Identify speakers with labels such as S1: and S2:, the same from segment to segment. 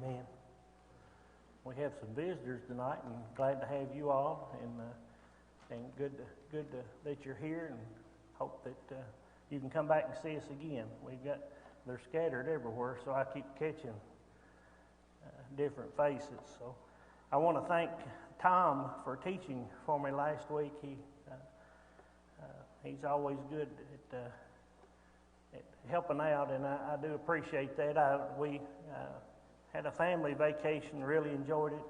S1: Amen. We have some visitors tonight, and glad to have you all, and good that you're here, and hope that you can come back and see us again. They're scattered everywhere, so I keep catching different faces. So I want to thank Tom for teaching for me last week. He's always good at helping out, and I do appreciate that. We had a family vacation, really enjoyed it.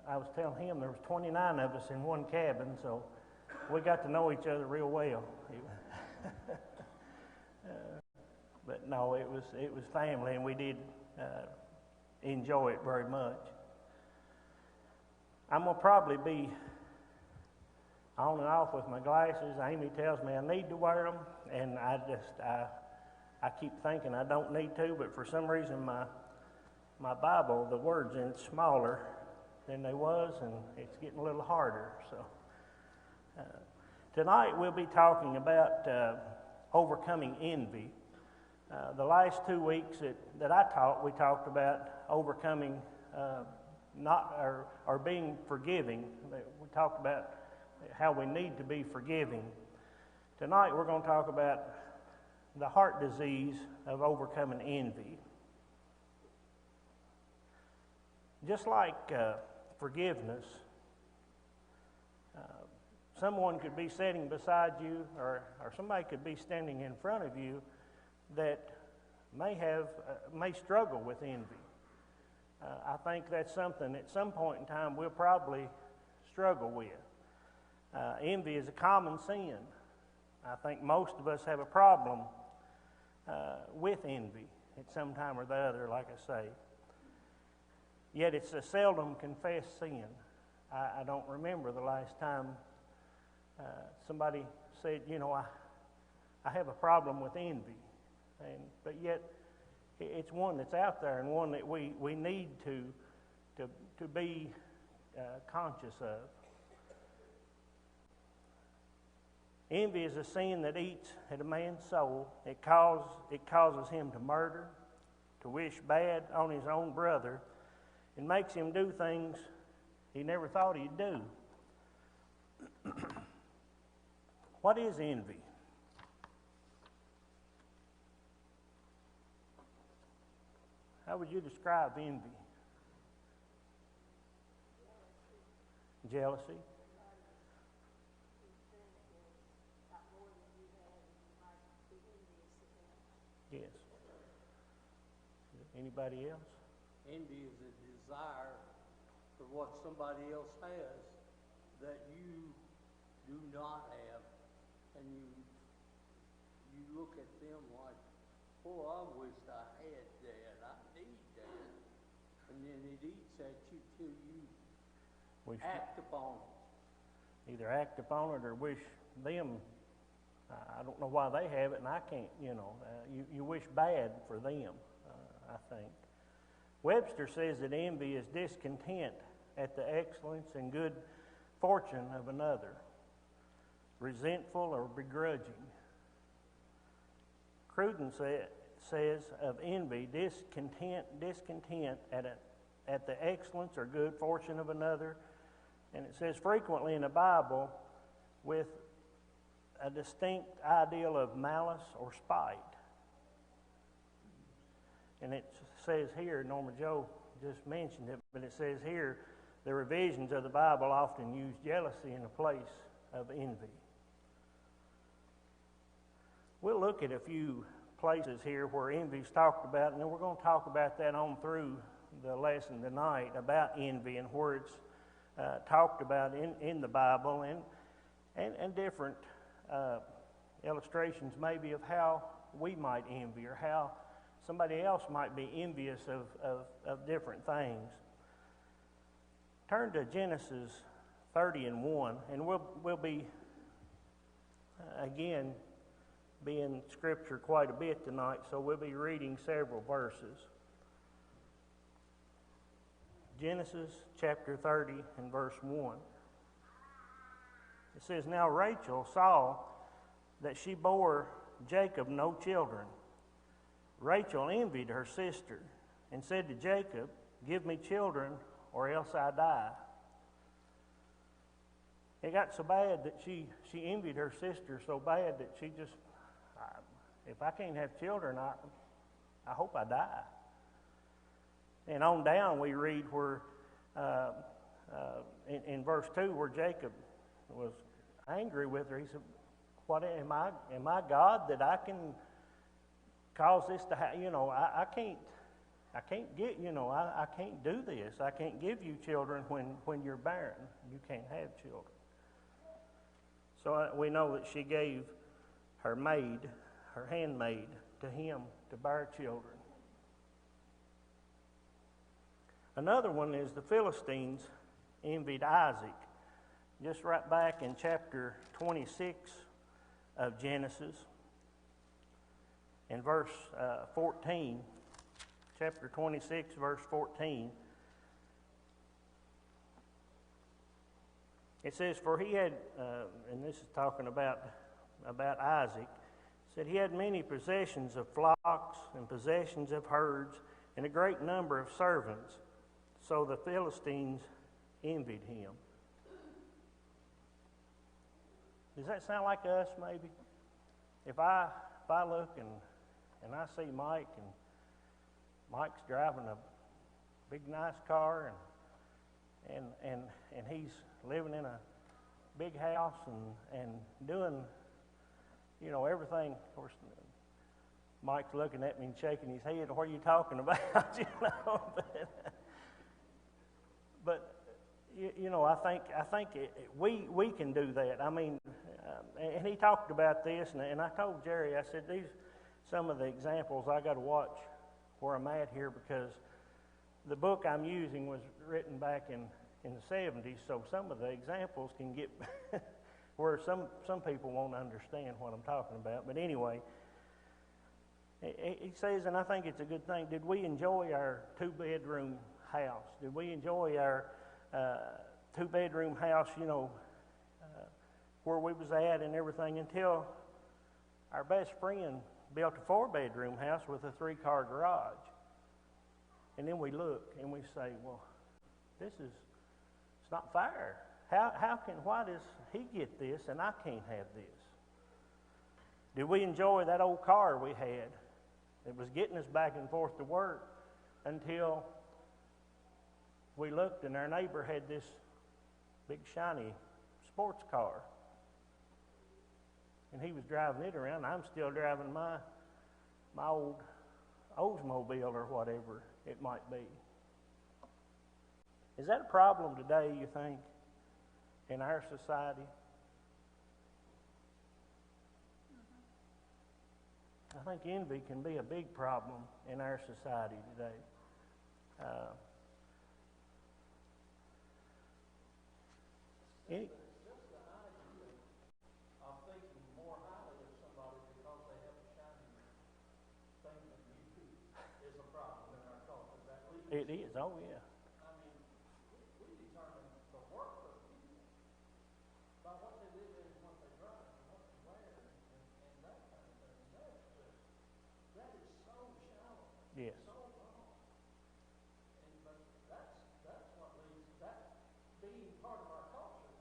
S1: I was telling him there was 29 of us in one cabin, so we got to know each other real well. But no, it was family, and we did enjoy it very much. I'm gonna probably be on and off with my glasses. Amy tells me I need to wear them, and I keep thinking I don't need to, but for some reason my Bible, the words in it's smaller than they was, and it's getting a little harder. So tonight we'll be talking about overcoming envy. The last 2 weeks that I taught, we talked about overcoming or being forgiving. We talked about how we need to be forgiving. Tonight we're going to talk about the heart disease of overcoming envy. Just like forgiveness, someone could be sitting beside you, or somebody could be standing in front of you that may struggle with envy. I think that's something at some point in time we'll probably struggle with. Envy is a common sin. I think most of us have a problem with envy at some time or the other, like I say. Yet it's a seldom confessed sin. I don't remember the last time somebody said, I have a problem with envy. But yet it's one that's out there, and one that we need to be conscious of. Envy is a sin that eats at a man's soul. It causes him to murder, to wish bad on his own brother, and makes him do things he never thought he'd do. What is envy? How would you describe envy? Jealousy. Yes. Anybody else?
S2: Envy is a desire for what somebody else has that you do not have, and you look at them like, oh, I wish I had that, I need that, and then it eats at you till you act upon it.
S1: Either act upon it or wish them. I don't know why they have it, and I can't. You wish bad for them. I think. Webster says that envy is discontent at the excellence and good fortune of another, resentful or begrudging. Cruden says of envy, discontent at the excellence or good fortune of another, and it says frequently in the Bible with a distinct ideal of malice or spite. And it says here, Norma Joe just mentioned it, but it says here, the revisions of the Bible often use jealousy in the place of envy. We'll look at a few places here where envy is talked about, and then we're going to talk about that on through the lesson tonight about envy and where it's talked about in the Bible, and different illustrations maybe of how we might envy or how somebody else might be envious of different things. Turn to Genesis 30:1, and we'll be again be in Scripture quite a bit tonight, so we'll be reading several verses. Genesis chapter 30 and verse 1. It says, Now Rachel saw that she bore Jacob no children. Rachel envied her sister, and said to Jacob, "Give me children, or else I die." It got so bad that she envied her sister so bad that she just, if I can't have children, I hope I die. And on down we read where, in verse 2, where Jacob was angry with her. He said, "What am I God that I can cause this to happen? I can't get, I can't do this. I can't give you children when you're barren. You can't have children." So we know that she gave her maid, her handmaid, to him to bear children. Another one is the Philistines envied Isaac. Just right back in chapter 26 of Genesis, in verse 14, chapter 26, verse 14, it says, "For he had," and this is talking about Isaac, said he had many possessions of flocks and possessions of herds and a great number of servants. So the Philistines envied him. Does that sound like us, maybe? If I look and I see Mike, and Mike's driving a big nice car, and he's living in a big house and doing, everything. Of course, Mike's looking at me and shaking his head. "What are you talking about?" But I think we can do that. I mean, and he talked about this, and I told Jerry, I said, these some of the examples I got to watch where I'm at here, because the book I'm using was written back in the 70s, so some of the examples can get where some people won't understand what I'm talking about. But anyway, he says, and I think it's a good thing, did we enjoy our two-bedroom house? Did we enjoy our two-bedroom house, where we was at and everything, until our best friend built a four-bedroom house with a three-car garage? And then we look and we say, well, it's not fair. Why does he get this and I can't have this? Did we enjoy that old car we had that was getting us back and forth to work, until we looked and our neighbor had this big shiny sports car, and he was driving it around. I'm still driving my old Oldsmobile or whatever it might be. Is that a problem today, you think, in our society? I think envy can be a big problem in our society today. Any,
S2: Just the idea of thinking more highly of somebody because they have a shiny thing that you do is a problem in our culture. That leads
S1: it is, oh yeah.
S2: I mean, we determine the worth of people by what they live in, what they drive, and what they wear, and that kind of thing. That is so shallow.
S1: Yes.
S2: So wrong. But that's what leads, that being part of our culture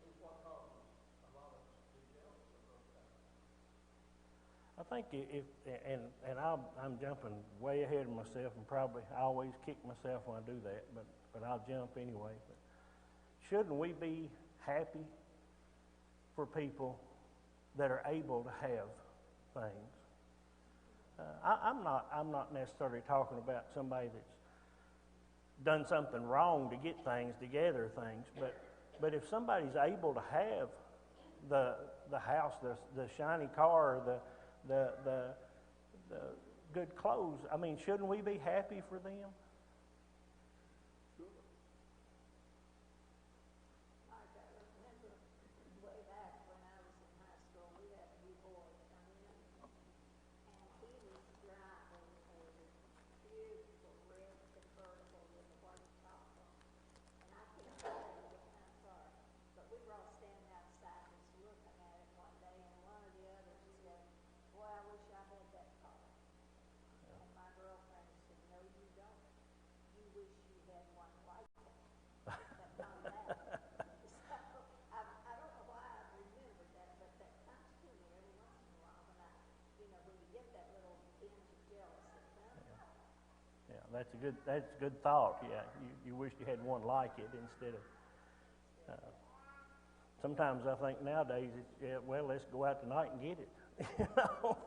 S2: is what causes a lot of us to be jealous of those kind of things.
S1: I think I'm jumping way ahead of myself, and probably I always kick myself when I do that, but I'll jump anyway. But shouldn't we be happy for people that are able to have things? I'm not necessarily talking about somebody that's done something wrong to get things, to gather things, but if somebody's able to have the house, the shiny car, the good clothes, I mean, shouldn't we be happy for them?
S3: Like I remember way back when I was in high school, we had a new boy come in, and he was driving a beautiful red convertible with a white top on. And I can't tell you what kind of car, but we were all standing outside just looking at it one day, and one of the others said, "Boy, I wish I had that car." And my girlfriend said, "No, you
S1: That's a good thought. Yeah, you wish you had one like it instead of. Sometimes I think nowadays, well, let's go out tonight and get it. You know,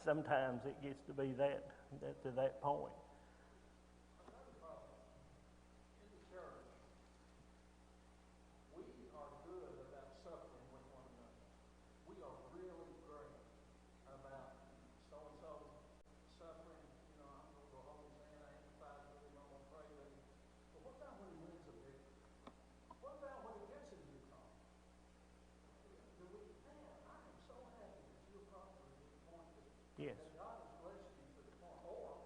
S1: sometimes it gets to be that to that point.
S2: In the church, we are good about suffering with one another. We are really great about so-and-so suffering. You know, I'm going to go home and say, I empathize with him, I'm going to pray with him. But what about when he wins a victory? What about when he gets a new car? Man, I am so happy that you're properly to the point
S1: Yes.
S2: that God has blessed you to the point. Or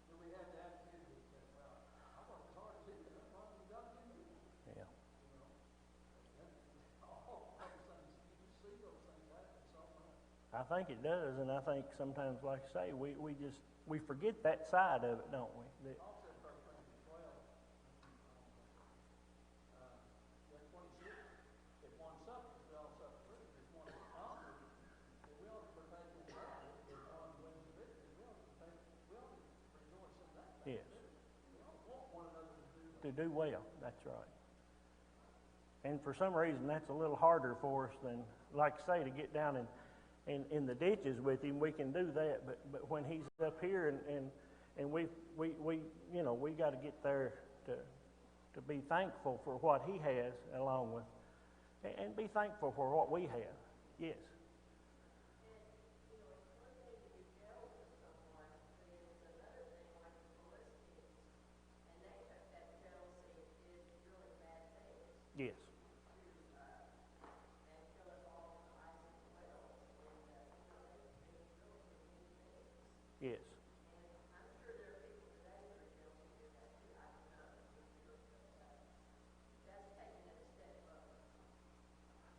S2: do we have the attitude that, well, I worked as hard as he did, why did God give me one?
S1: Yeah.
S2: You know, all those things, you see those things happen so much.
S1: I think it does, and I think sometimes, like I say, we forget that side of it, don't we?
S2: Paul said, 1 Corinthians 12, verse 26, if one suffers, we all suffer with him. If one is conquered, then we ought to partake in that. If one wins the victory, we ought to rejoice in that.
S1: Yes.
S2: We ought to want one another to do that.
S1: To do well, that's right. And for some reason, that's a little harder for us than, like I say, to get down in the ditches with him. We can do that, but when he's up here and we you know, we got to get there to be thankful for what he has along with, and be thankful for what we have. Yes. Yes. Yes.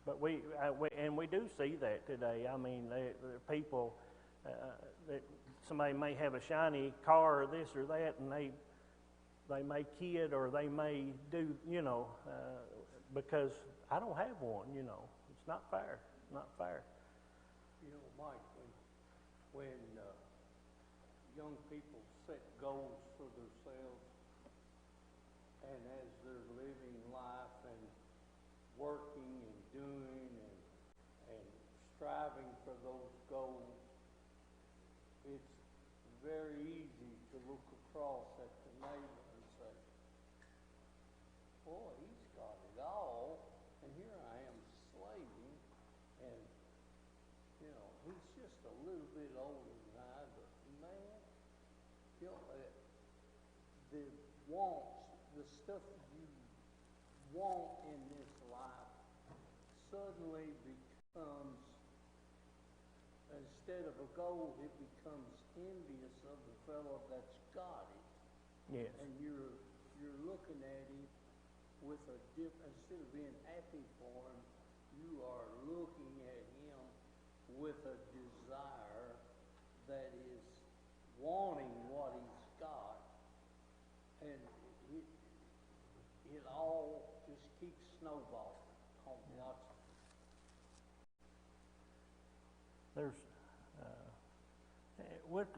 S1: But we do see that today. I mean, there are people that somebody may have a shiny car or this or that, and they may kid or they may do, you know, because I don't have one. You know, it's not fair. Not fair.
S2: You know, Mike, when young people set goals for themselves, and as they're living life and working and doing and striving for those goals, it's very easy to look across at the neighbor and say, boy, he's got it all, and here I am slaving, and, you know, he's just a little bit older than I, but man, you know, the wants, the stuff you want in this life suddenly becomes, instead of a goal, it becomes envious of the fellow that's got it.
S1: Yes.
S2: And you're looking at him with a instead of being happy for him, you are looking at him with a desire that is wanting what he's got, and it all just keeps snowballing on lots of
S1: There's.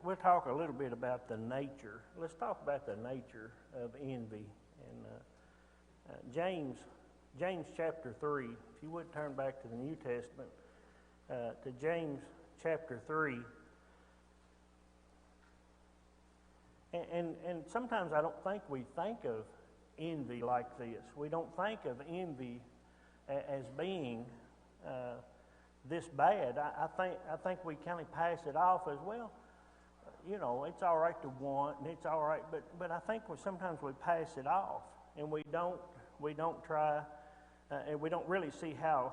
S1: We'll talk a little bit about the nature. Let's talk about the nature of envy. And James chapter 3. If you would turn back to the New Testament, to James chapter 3. And sometimes I don't think we think of envy like this. We don't think of envy as being this bad. I think we kind of pass it off as, well, you know, it's all right to want, and it's all right, but I think sometimes we pass it off, and we don't try, and we don't really see how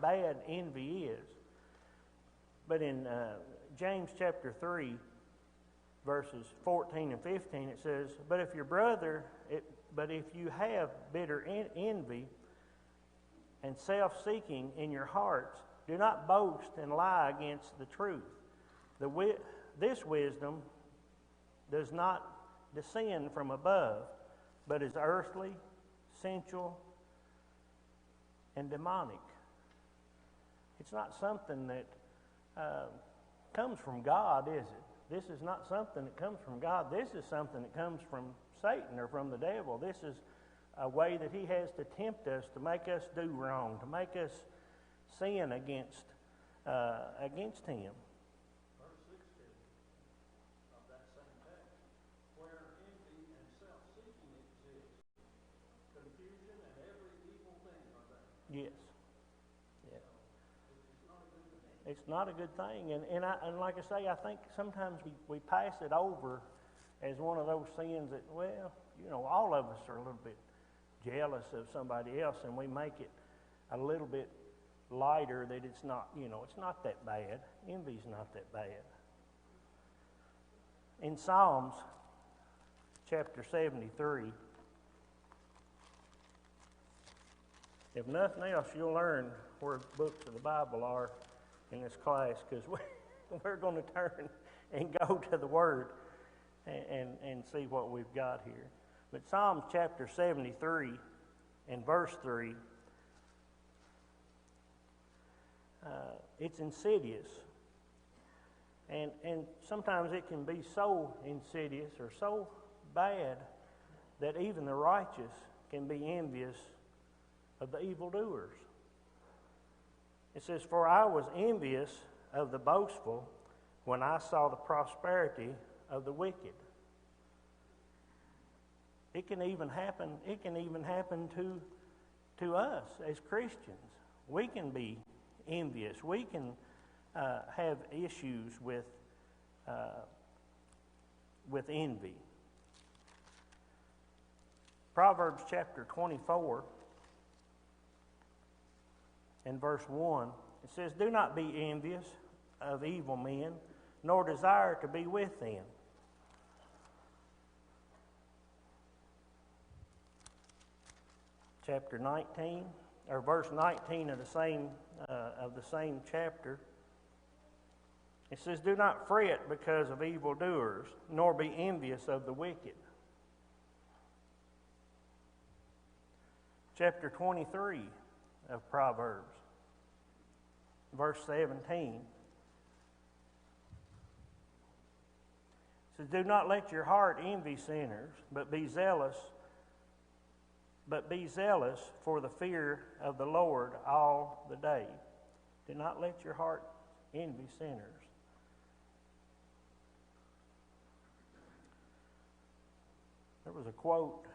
S1: bad envy is. But in James chapter 3, verses 14 and 15, it says, but if you have bitter envy and self-seeking in your hearts, do not boast and lie against the truth. This wisdom does not descend from above, but is earthly, sensual, and demonic. It's not something that comes from God, is it? This is not something that comes from God. This is something that comes from Satan or from the devil. This is a way that he has to tempt us, to make us do wrong, to make us sin against him.
S2: Verse 16 of that same text, where envy and self-seeking exist, confusion and every evil thing are there.
S1: Yes. Yeah.
S2: It's not a good thing.
S1: It's not a good thing. And like I say, I think sometimes we pass it over as one of those sins that, well, all of us are a little bit jealous of somebody else, and we make it a little bit lighter, that it's not, it's not that bad. Envy's not that bad. In Psalms chapter 73, if nothing else, you'll learn where books of the Bible are in this class, because we're going to turn and go to the Word and see what we've got here. But Psalms chapter 73 and verse 3, it's insidious. And sometimes it can be so insidious or so bad that even the righteous can be envious of the evildoers. It says, "For I was envious of the boastful when I saw the prosperity of the wicked." It can even happen to us as Christians. We can be envious. We can have issues with envy. Proverbs chapter 24 and verse 1, it says, "Do not be envious of evil men, nor desire to be with them." Chapter 19, or verse 19 of the same chapter, it says, "Do not fret because of evildoers, nor be envious of the wicked." Chapter 23 of Proverbs, verse 17, it says, "Do not let your heart envy sinners, but be zealous for the fear of the Lord all the day." Do not let your heart envy sinners. There was a quote,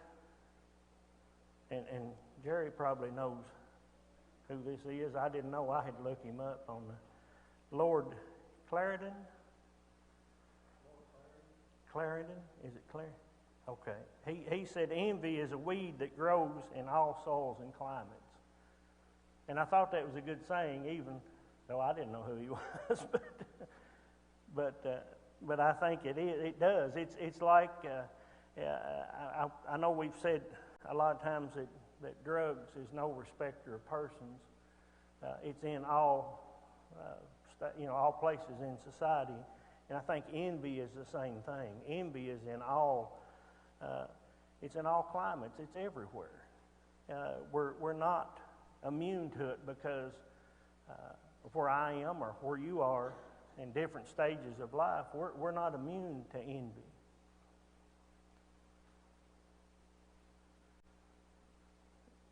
S1: and Jerry probably knows who this is. I didn't know. I had to look him up on the Lord Clarendon. Clarendon? Is it Clarendon? Okay. He said, "Envy is a weed that grows in all soils and climates." And I thought that was a good saying, even though I didn't know who he was. but I think it does. It's like, I know we've said a lot of times that drugs is no respecter of persons. It's in all places in society. And I think envy is the same thing. Envy is in all climates. It's everywhere. We're not immune to it because of where I am or where you are in different stages of life. We're not immune to envy.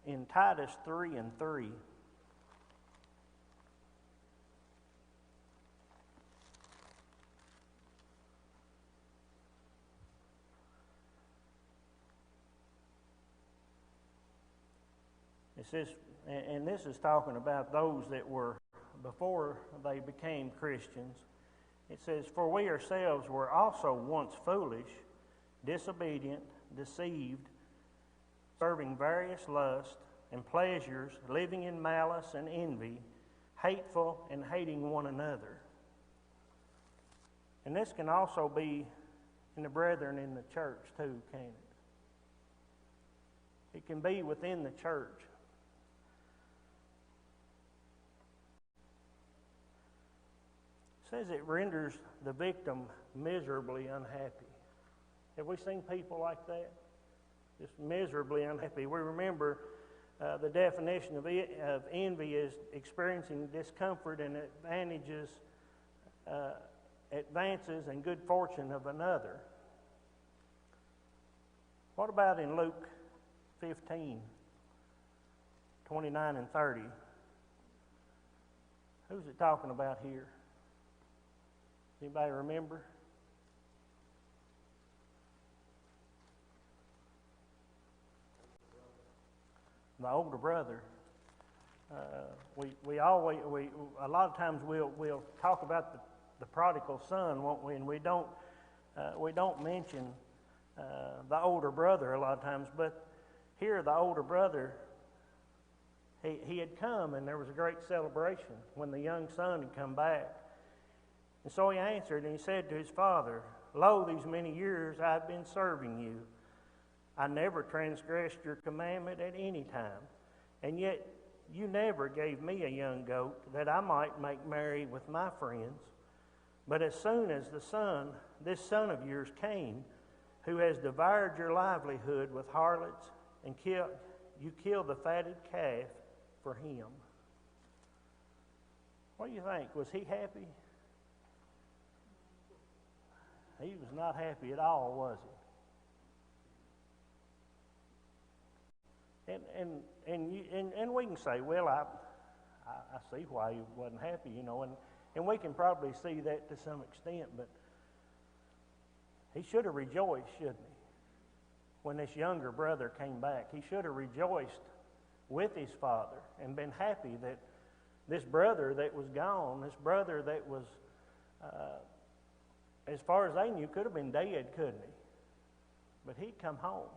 S1: In Titus 3 and 3, it says, and this is talking about those that were before they became Christians. It says, "For we ourselves were also once foolish, disobedient, deceived, serving various lusts and pleasures, living in malice and envy, hateful and hating one another." And this can also be in the brethren in the church too, can't it? It can be within the church. It says it renders the victim miserably unhappy. Have we seen people like that? Just miserably unhappy. We remember the definition of envy is experiencing discomfort and advantages advances and good fortune of another. What about in Luke 15, 29 and 30? Who's it talking about here? Anybody remember? The older brother. We always a lot of times we'll talk about the prodigal son, won't we? And we don't mention the older brother a lot of times. But here, the older brother, he had come, and there was a great celebration when the young son had come back. And so he answered, and he said to his father, "Lo, these many years I have been serving you. I never transgressed your commandment at any time, and yet you never gave me a young goat that I might make merry with my friends. But as soon as this son of yours came, who has devoured your livelihood with harlots, and you killed the fatted calf for him." What do you think? Was he happy? He was not happy at all, was he? And we can say, well, I see why he wasn't happy, and we can probably see that to some extent, but he should have rejoiced, shouldn't he? When this younger brother came back, he should have rejoiced with his father and been happy that this brother that was gone, this brother that was, as far as they knew, could have been dead, couldn't he? But he'd come home.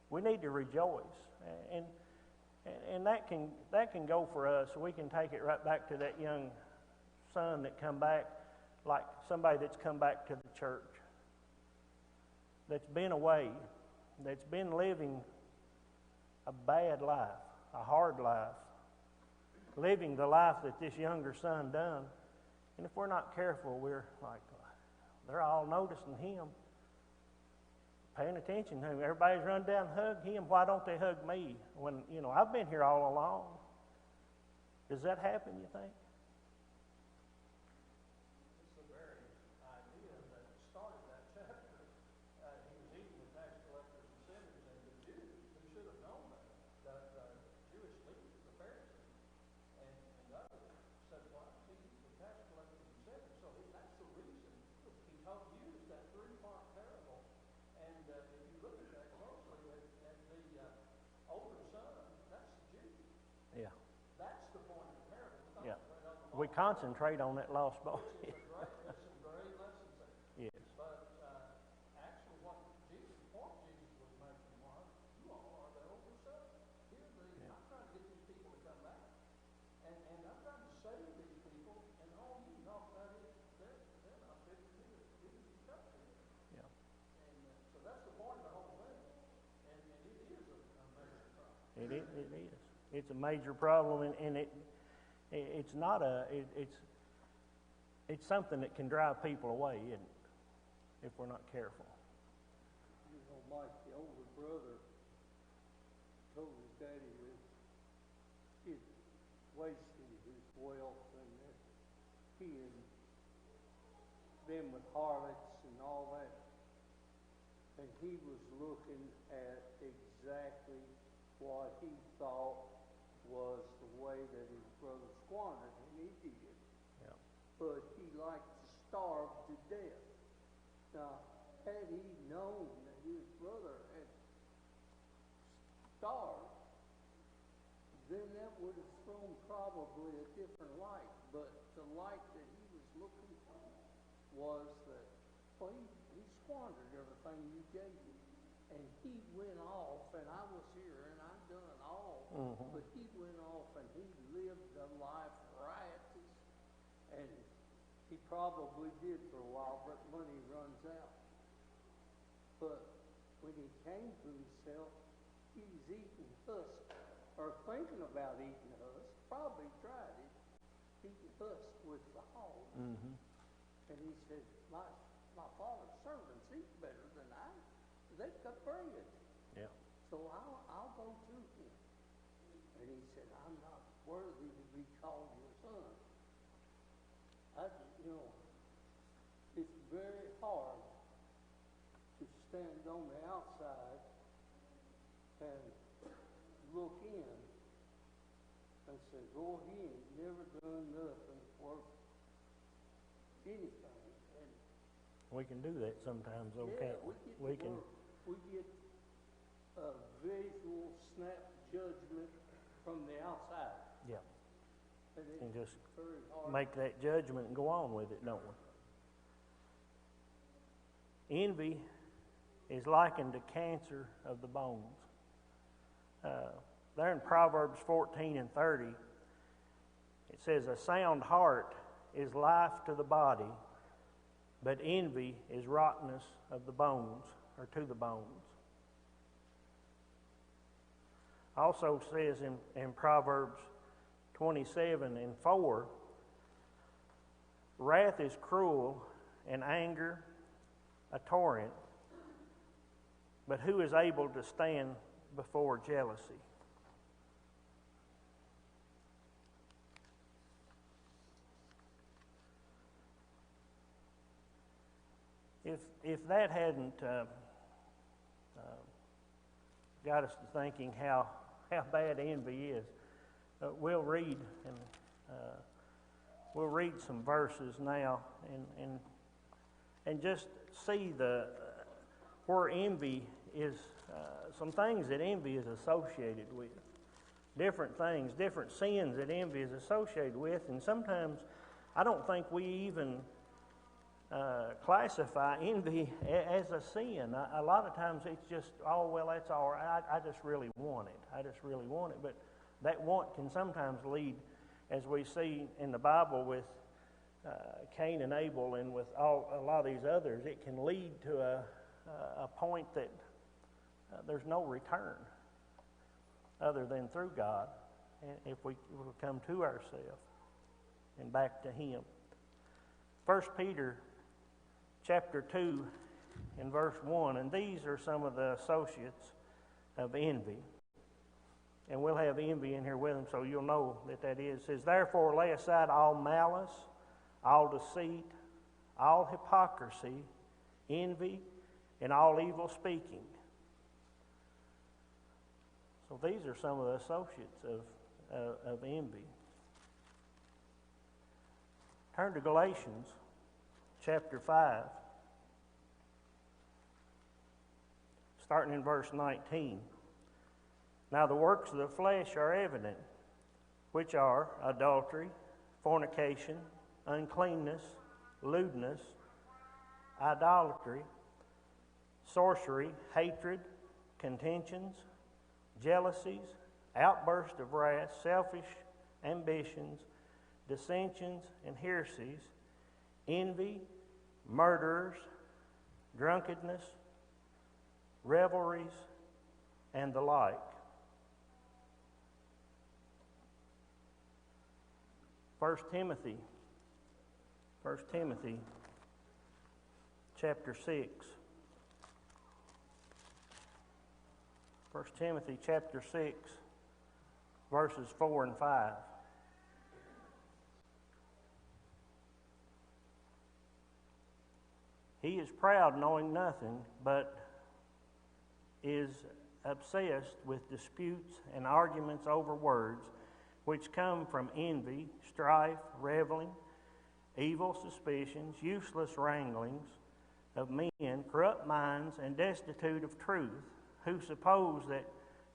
S1: We need to rejoice, and that can go for us. We can take it right back to that young son that come back, like somebody that's come back to the church, that's been away, that's been living a bad life, a hard life, living the life that this younger son done. And if we're not careful, we're like, they're all noticing him, paying attention to him. Everybody's run down and hug him. Why don't they hug me? When, I've been here all along. Does that happen, you think?
S2: It's the very idea that started that chapter. He was eating with tax collectors and sinners, and the Jews, who should have known that, the Jewish leaders, the Pharisees, and others said, "Why is he eating with tax collectors and sinners?" So that's the reason he used that three-part parable. And if you look at that closely, at the older son, that's the Jew.
S1: Yeah.
S2: That's the point of the parable.
S1: Yeah. We concentrate on that lost boy.
S2: There's some great lessons there.
S1: Yes.
S2: But actually, what Jesus was making was, you all are the older son. I'm trying to get these people to come back, and I'm trying to save these people, and all you talk about is they're not fit to do it. You come to them.
S1: Yeah.
S2: And so that's the point of the whole thing, and it is a major problem.
S1: It is. It's a major problem, and it's not it's something that can drive people away, isn't it? If we're not careful.
S2: Mike, the older brother, told his daddy that he'd wasted his wealth and that he had been with harlots and all that. And he was looking at exactly what he thought was the way that his brother squandered, and he did.
S1: Yeah.
S2: But he liked to starve to death. Now, had he known that his brother had starved, then that would have thrown probably a different light. But the light that he was looking for was that, well, he squandered everything you gave him. And he went off, and I was here, and I've done all, but he went off and he lived a life riotous, and he probably did for a while, but money runs out. But when he came to himself, he was eating husk, or thinking about eating husk, probably tried it, eating husk with the hog. And he said, my father's servants eat better than I. They've got bread.
S1: Yeah.
S2: So I'll go to him. And he said, I'm not worthy to be called your son. very hard to stand on the outside and look in and say, "Oh, he ain't never done nothing for anything." And
S1: We can do that sometimes, though,
S2: yeah,
S1: can't we?
S2: we get a visual snap judgment from the outside.
S1: Yeah.
S2: And it's
S1: And just
S2: very hard.
S1: make that judgment and go on with it, don't we? Envy is likened to cancer of the bones. There in Proverbs 14 and 30, it says, "A sound heart is life to the body, but envy is rottenness of the bones," or to the bones. Also says in Proverbs 27 and 4, "Wrath is cruel and anger a torrent, but who is able to stand before jealousy?" If that hadn't got us to thinking how bad envy is, we'll read some verses now and just see where envy is, some things that envy is associated with, different things, different sins that envy is associated with, and sometimes I don't think we even classify envy as a sin. A lot of times it's just, "Oh, well, that's all right. I just really want it. I just really want it." But that want can sometimes lead, as we see in the Bible with Cain and Abel and with a lot of these others, it can lead to a point that there's no return other than through God, if we will come to ourselves and back to Him. 1 Peter chapter 2 and verse 1, and these are some of the associates of envy. And we'll have envy in here with them, so you'll know that is. It says, "Therefore lay aside all malice, all deceit, all hypocrisy, envy, and all evil speaking." So these are some of the associates of envy. Turn to Galatians chapter 5, starting in verse 19. "Now the works of the flesh are evident, which are adultery, fornication, uncleanness, lewdness, idolatry, sorcery, hatred, contentions, jealousies, outbursts of wrath, selfish ambitions, dissensions and heresies, envy, murderers, drunkenness, revelries, and the like." 1 Timothy chapter 6. 1 Timothy chapter 6, verses 4 and 5. "He is proud, knowing nothing, but is obsessed with disputes and arguments over words, which come from envy, strife, reveling, evil suspicions, useless wranglings of men, corrupt minds, and destitute of truth, who suppose that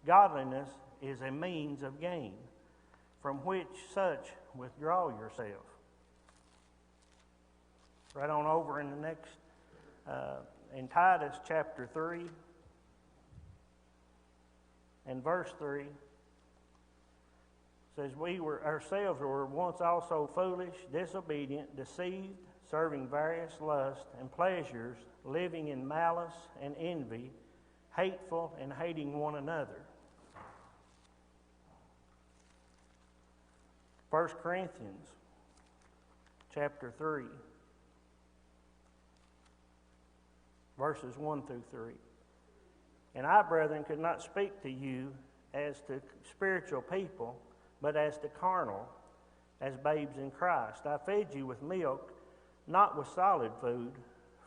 S1: godliness is a means of gain, from which such withdraw yourself." Right on over in the next, in Titus chapter 3 and verse 3, says, "We ourselves were once also foolish, disobedient, deceived, serving various lusts and pleasures, living in malice and envy, hateful and hating one another." 1 Corinthians chapter 3, verses 1 through 3. "And I, brethren, could not speak to you as to spiritual people, but as to carnal, as babes in Christ. I fed you with milk, not with solid food,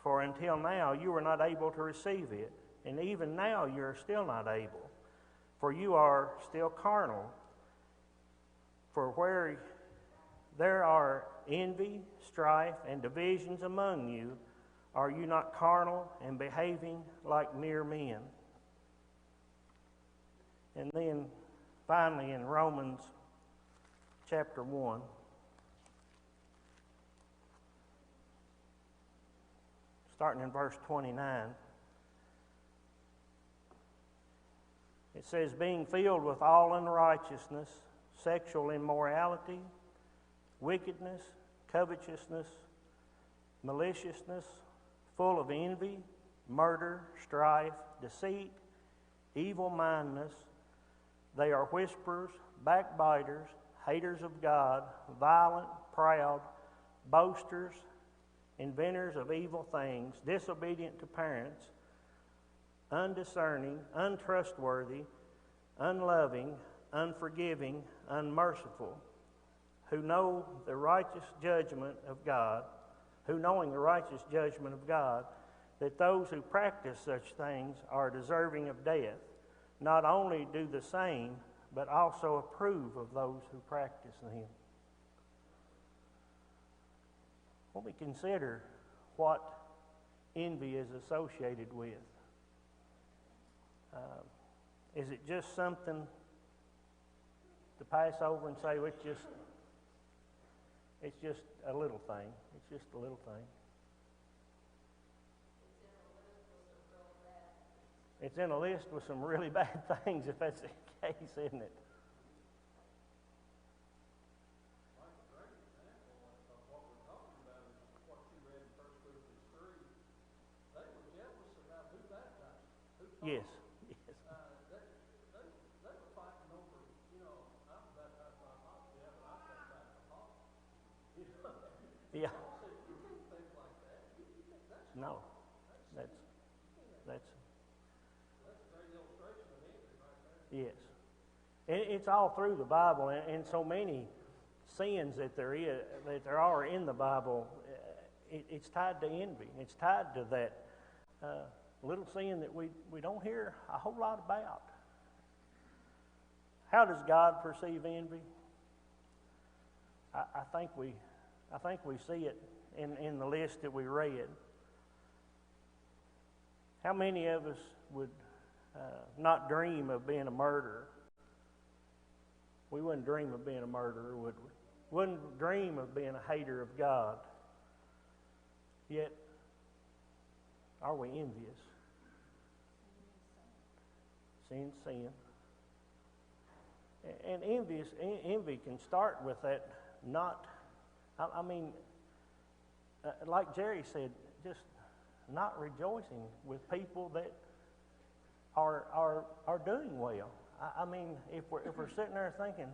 S1: For until now you were not able to receive it, and even now you are still not able, for you are still carnal. For where there are envy, strife, and divisions among you, are you not carnal and behaving like mere men? And then finally in Romans chapter 1, starting in verse 29, it says, being filled with all unrighteousness, sexual immorality, wickedness, covetousness, maliciousness, full of envy, murder, strife, deceit, evil-mindedness. They are whisperers, backbiters, haters of God, violent, proud, boasters, inventors of evil things, disobedient to parents, undiscerning, untrustworthy, unloving, unforgiving, unmerciful, who know the righteous judgment of God, who knowing the righteous judgment of God, that those who practice such things are deserving of death, not only do the same, but also approve of those who practice them. When we consider what envy is associated with, is it just something to pass over and say, well, it's just a little thing. It's just a little thing. It's in a list with some really bad things, if that's the case, isn't it? Yes.
S2: They were fighting over, I'm baptized by Apostle, yeah, but I'm baptized by Paul.
S1: Yeah.
S2: Things like that.
S1: No. That's
S2: a great illustration of envy right there.
S1: yes. It's all through the Bible, and so many sins that there are in the Bible, it's tied to envy. It's tied to that little sin that we don't hear a whole lot about. How does God perceive envy? I think we see it in the list that we read. How many of us would not dream of being a murderer? We wouldn't dream of being a murderer, would we? Wouldn't dream of being a hater of God. Yet, are we envious? Sin. And envy can start with that like Jerry said, just not rejoicing with people that are doing well. If we're sitting there thinking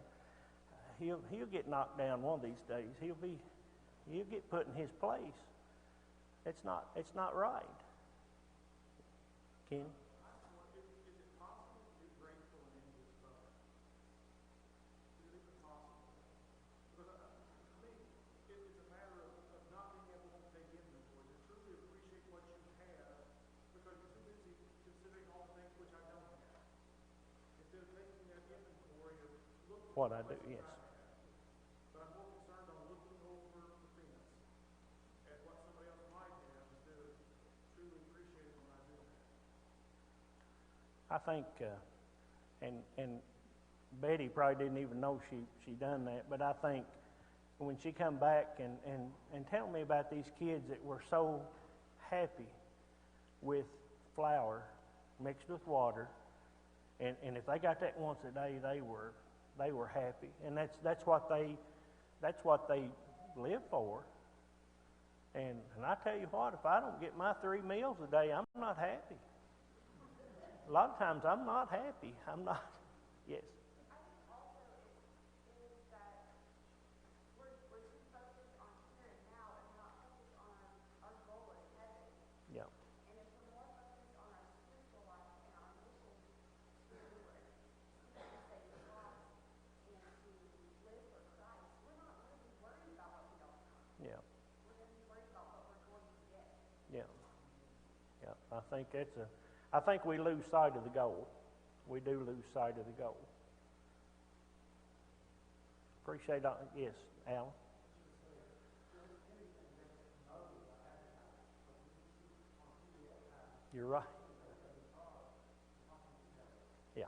S1: he'll get knocked down one of these days, he'll get put in his place. It's not right. Ken? What I do, yes.
S4: But I'm more concerned on looking over the fence at what somebody else might have instead of truly appreciating what I do have.
S1: I think, and Betty probably didn't even know she done that, but I think when she come back and tell me about these kids that were so happy with flour mixed with water, and if they got that once a day, they were happy, and that's what they live for. And I tell you what, if I don't get my 3 meals a day, I'm not happy. A lot of times I'm not happy. I'm not. Yes.
S5: I think also is that we're too focused on here and now and not focused on our goal in heaven.
S1: Yeah.
S5: And if we're more focused on our spiritual life and our mission to save lives and to live for Christ, we're not going to be worried about what we don't have.
S1: Yeah.
S5: We're going to be worried about what we're going to get.
S1: Yeah. I think we lose sight of the goal. We do lose sight of the goal. Appreciate all, yes, Alan. You're right. Yeah.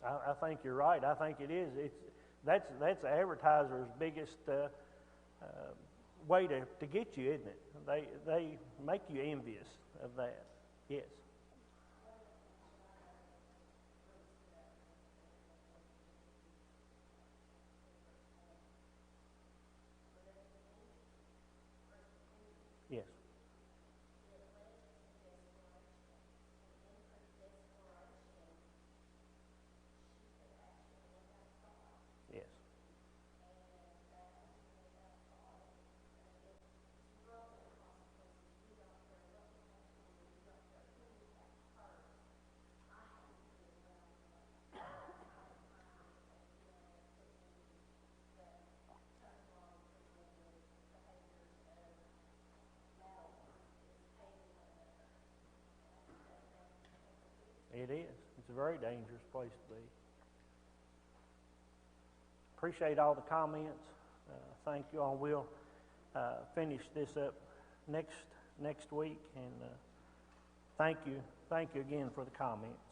S1: I think you're right. I think it is. That's the advertiser's biggest way to get you, isn't it? They make you envious of that. Yes. Yes. Yes. It is. It's a very dangerous place to be. Appreciate all the comments. Thank you all. We'll finish this up next week, and thank you again for the comments.